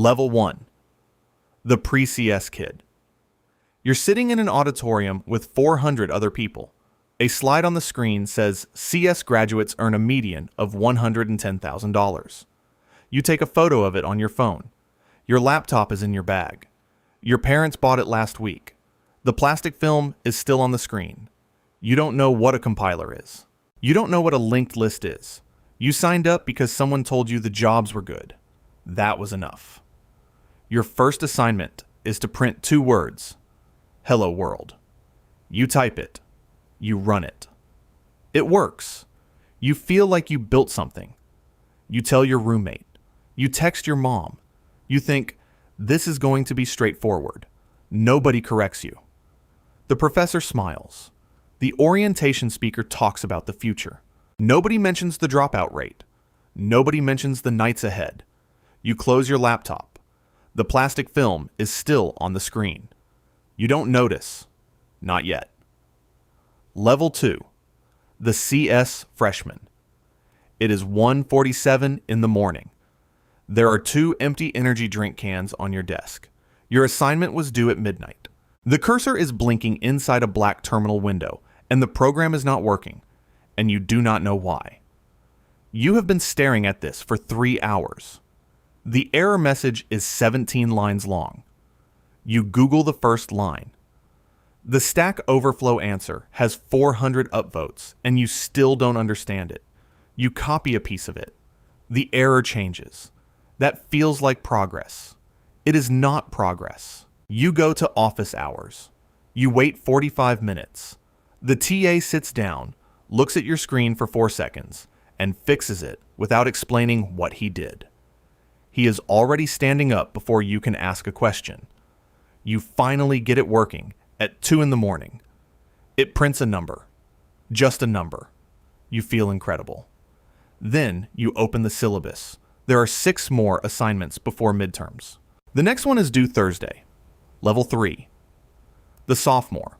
Level 1. The pre-CS kid. You're sitting in an auditorium with 400 other people. A slide on the screen says CS graduates earn a median of $110,000. You take a photo of it on your phone. Your laptop is in your bag. Your parents bought it last week. The plastic film is still on the screen. You don't know what a compiler is. You don't know what a linked list is. You signed up because someone told you the jobs were good. That was enough. Your first assignment is to print 2 words. Hello world. You type it. You run it. It works. You feel like you built something. You tell your roommate. You text your mom. You think, this is going to be straightforward. Nobody corrects you. The professor smiles. The orientation speaker talks about the future. Nobody mentions the dropout rate. Nobody mentions the nights ahead. You close your laptop. The plastic film is still on the screen. You don't notice. Not yet. Level 2. The CS freshman. It is 1:47 in the morning. There are 2 empty energy drink cans on your desk. Your assignment was due at midnight. The cursor is blinking inside a black terminal window, and the program is not working, and you do not know why. You have been staring at this for 3 hours. The error message is 17 lines long. You Google the first line. The Stack Overflow answer has 400 upvotes, and you still don't understand it. You copy a piece of it. The error changes. That feels like progress. It is not progress. You go to office hours. You wait 45 minutes. The TA sits down, looks at your screen for 4 seconds, and fixes it without explaining what he did. He is already standing up before you can ask a question. You finally get it working at 2 in the morning. It prints a number. Just a number. You feel incredible. Then you open the syllabus. There are 6 more assignments before midterms. The next one is due Thursday. Level 3. The sophomore.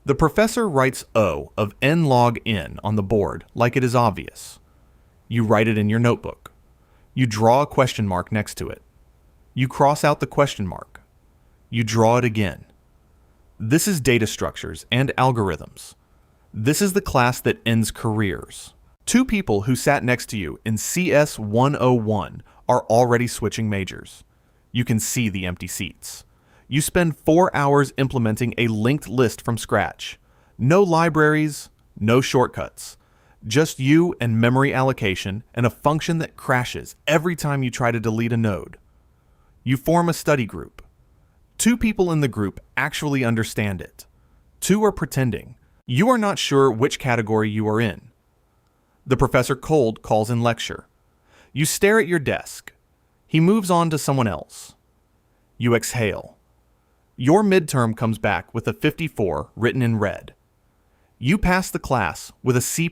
The professor writes O of n log n on the board like it is obvious. You write it in your notebook. You draw a question mark next to it. You cross out the question mark. You draw it again. This is data structures and algorithms. This is the class that ends careers. 2 people who sat next to you in CS 101 are already switching majors. You can see the empty seats. You spend 4 hours implementing a linked list from scratch. No libraries, no shortcuts. Just you and memory allocation and a function that crashes every time you try to delete a node. You form a study group. 2 people in the group actually understand it. 2 are pretending. You are not sure which category you are in. The professor cold calls in lecture. You stare at your desk. He moves on to someone else. You exhale. Your midterm comes back with a 54 written in red. You pass the class with a C+.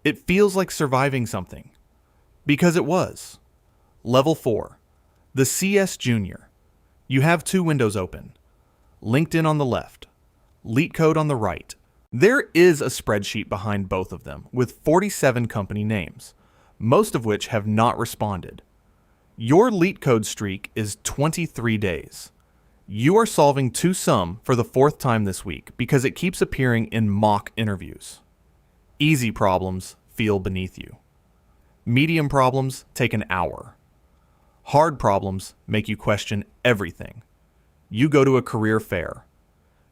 It feels like surviving something. Because it was. Level 4. The CS Junior. You have 2 windows open. LinkedIn on the left. LeetCode on the right. There is a spreadsheet behind both of them with 47 company names, most of which have not responded. Your LeetCode streak is 23 days. You are solving 2-sum for the 4th time this week because it keeps appearing in mock interviews. Easy problems feel beneath you. Medium problems take an hour. Hard problems make you question everything. You go to a career fair.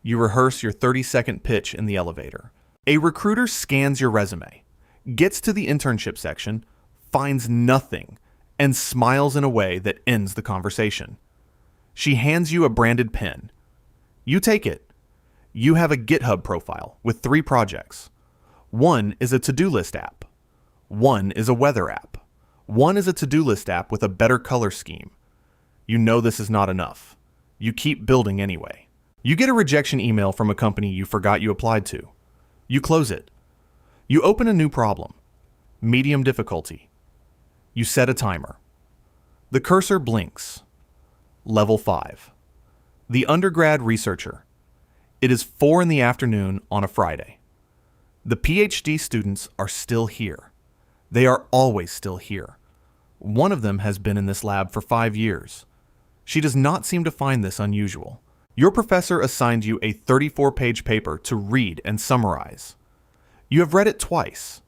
You rehearse your 30-second pitch in the elevator. A recruiter scans your resume, gets to the internship section, finds nothing, and smiles in a way that ends the conversation. She hands you a branded pen. You take it. You have a GitHub profile with 3 projects. 1 is a to-do list app. 1 is a weather app. 1 is a to-do list app with a better color scheme. You know this is not enough. You keep building anyway. You get a rejection email from a company you forgot you applied to. You close it. You open a new problem. Medium difficulty. You set a timer. The cursor blinks. Level 5. The undergrad researcher. It is 4 in the afternoon on a Friday. The PhD students are still here. They are always still here. one of them has been in this lab for 5 years. She does not seem to find this unusual. Your professor assigned you a 34-page paper to read and summarize. You have read it twice.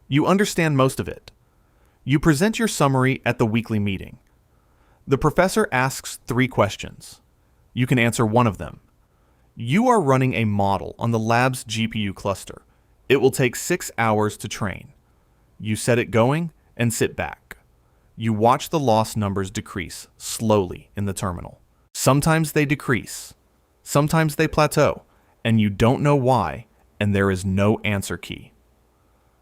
You understand most of it. You present your summary at the weekly meeting. The professor asks 3 questions. You can answer one of them. You are running a model on the lab's GPU cluster. It will take 6 hours to train. You set it going and sit back. You watch the loss numbers decrease slowly in the terminal. Sometimes they decrease. Sometimes they plateau, and you don't know why, and there is no answer key.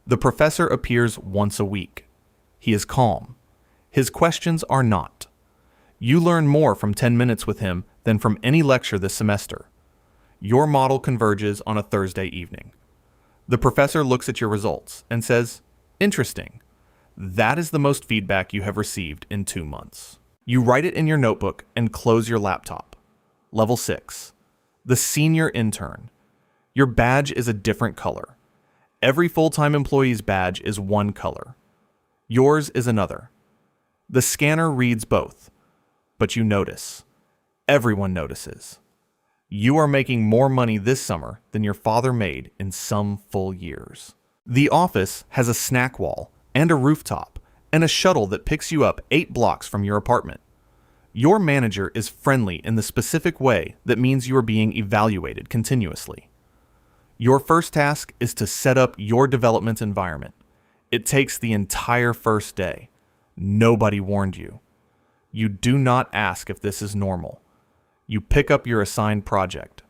The professor appears once a week. He is calm. His questions are not. You learn more from 10 minutes with him than from any lecture this semester. Your model converges on a Thursday evening. The professor looks at your results and says, "Interesting. That is the most feedback you have received in 2 months." You write it in your notebook and close your laptop. Level 6. The senior intern. Your badge is a different color. Every full-time employee's badge is one color. Yours is another. The scanner reads both, but you notice. Everyone notices. You are making more money this summer than your father made in some full years. The office has a snack wall and a rooftop and a shuttle that picks you up 8 blocks from your apartment. Your manager is friendly in the specific way that means you are being evaluated continuously. Your first task is to set up your development environment. It takes the entire first day. Nobody warned you. You do not ask if this is normal. You pick up your assigned project.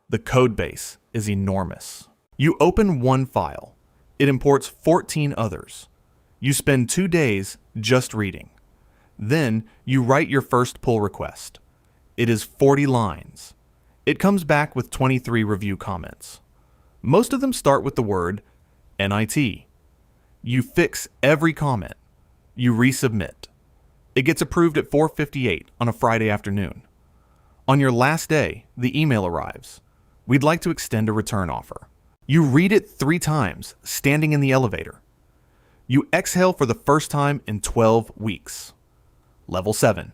The code base is enormous. You open one file. It imports 14 others. You spend 2 days just reading. Then you write your first pull request. It is 40 lines. It comes back with 23 review comments. Most of them start with the word NIT. You fix every comment. You resubmit. It gets approved at 4:58 on a Friday afternoon. On your last day, the email arrives. We'd like to extend a return offer. You read it 3 times, standing in the elevator. You exhale for the first time in 12 weeks. Level 7.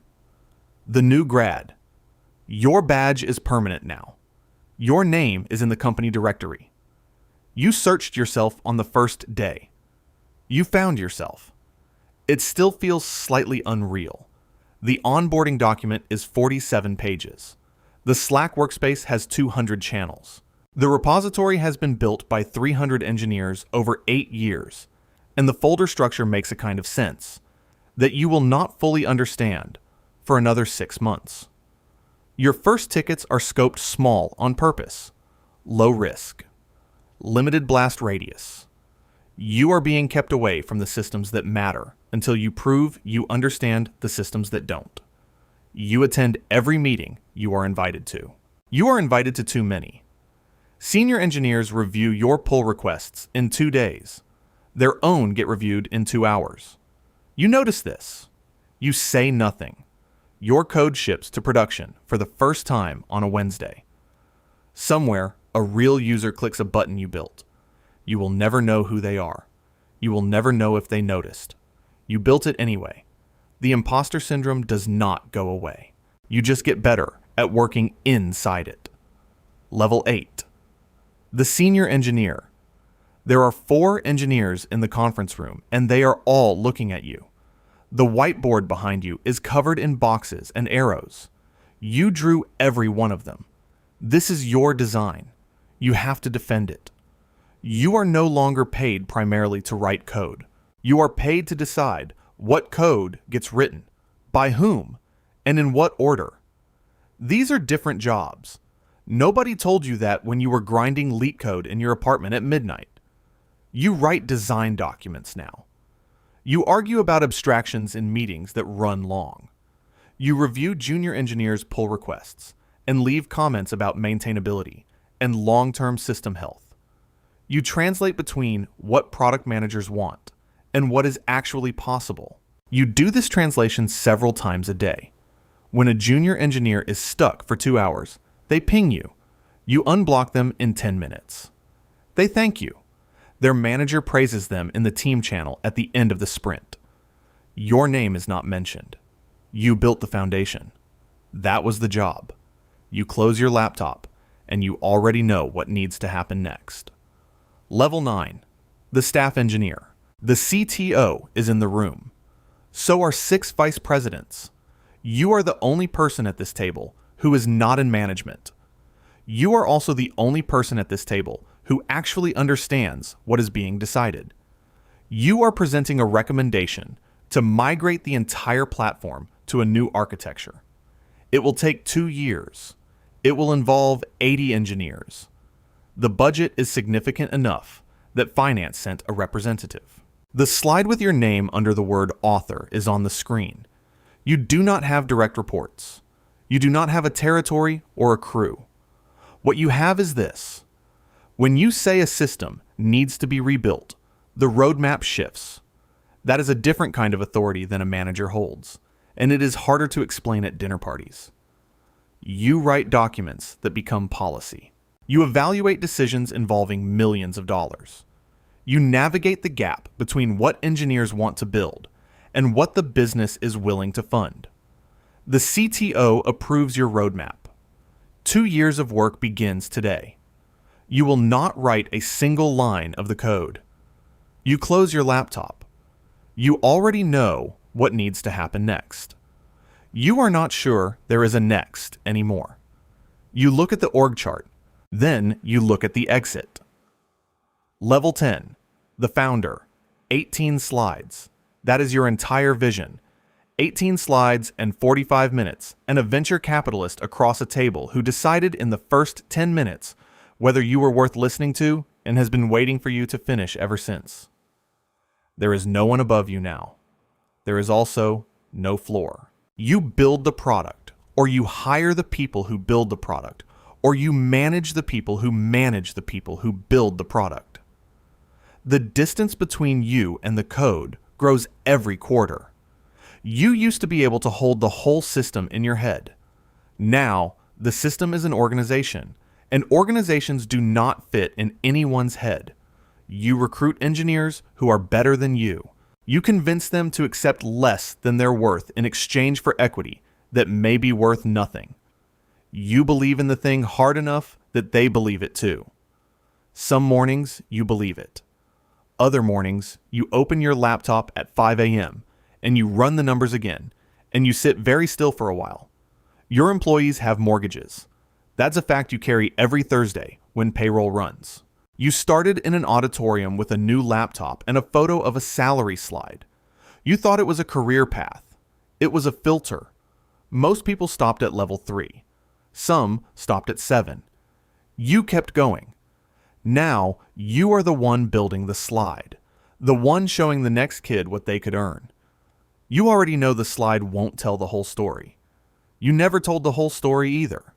The new grad. Your badge is permanent now. Your name is in the company directory. You searched yourself on the first day. You found yourself. It still feels slightly unreal. The onboarding document is 47 pages. The Slack workspace has 200 channels. The repository has been built by 300 engineers over 8 years, and the folder structure makes a kind of sense that you will not fully understand for another 6 months. Your first tickets are scoped small on purpose. Low risk. Limited blast radius. You are being kept away from the systems that matter until you prove you understand the systems that don't. You attend every meeting you are invited to. You are invited to too many. Senior engineers review your pull requests in 2 days. Their own get reviewed in 2 hours. You notice this. You say nothing. Your code ships to production for the first time on a Wednesday. Somewhere, a real user clicks a button you built. You will never know who they are. You will never know if they noticed. You built it anyway. The imposter syndrome does not go away. You just get better at working inside it. Level 8. The senior engineer. There are 4 engineers in the conference room, and they are all looking at you. The whiteboard behind you is covered in boxes and arrows. You drew every one of them. This is your design. You have to defend it. You are no longer paid primarily to write code. You are paid to decide what code gets written, by whom, and in what order. These are different jobs. Nobody told you that when you were grinding leak code in your apartment at midnight. You write design documents now. You argue about abstractions in meetings that run long. You review junior engineers' pull requests and leave comments about maintainability and long-term system health. You translate between what product managers want and what is actually possible. You do this translation several times a day. When a junior engineer is stuck for 2 hours, they ping you. You unblock them in 10 minutes. They thank you. Their manager praises them in the team channel at the end of the sprint. Your name is not mentioned. You built the foundation. That was the job. You close your laptop, and you already know what needs to happen next. Level 9. The staff engineer. The CTO is in the room. So are 6 vice presidents. You are the only person at this table who is not in management. You are also the only person at this table who actually understands what is being decided. You are presenting a recommendation to migrate the entire platform to a new architecture. It will take 2 years. It will involve 80 engineers. The budget is significant enough that finance sent a representative. The slide with your name under the word author is on the screen. You do not have direct reports. You do not have a territory or a crew. What you have is this. When you say a system needs to be rebuilt, the roadmap shifts. That is a different kind of authority than a manager holds, and it is harder to explain at dinner parties. You write documents that become policy. You evaluate decisions involving millions of dollars. You navigate the gap between what engineers want to build and what the business is willing to fund. The CTO approves your roadmap. 2 years of work begins today. You will not write a single line of the code. You close your laptop. You already know what needs to happen next. You are not sure there is a next anymore. You look at the org chart. Then you look at the exit. Level 10. The founder. 18 slides. That is your entire vision. 18 slides and 45 minutes, and a venture capitalist across a table who decided in the first 10 minutes whether you were worth listening to and has been waiting for you to finish ever since. There is no one above you now. There is also no floor. You build the product, or you hire the people who build the product, or you manage the people who manage the people who build the product. The distance between you and the code grows every quarter. You used to be able to hold the whole system in your head. Now, the system is an organization, and organizations do not fit in anyone's head. You recruit engineers who are better than you. You convince them to accept less than their worth in exchange for equity that may be worth nothing. You believe in the thing hard enough that they believe it too. Some mornings, you believe it. Other mornings, you open your laptop at 5 a.m. and you run the numbers again, and you sit very still for a while. Your employees have mortgages. That's a fact you carry every Thursday when payroll runs. You started in an auditorium with a new laptop and a photo of a salary slide. You thought it was a career path. It was a filter. Most people stopped at level 3. Some stopped at 7. You kept going. Now, you are the one building the slide, the one showing the next kid what they could earn. You already know the slide won't tell the whole story. You never told the whole story either.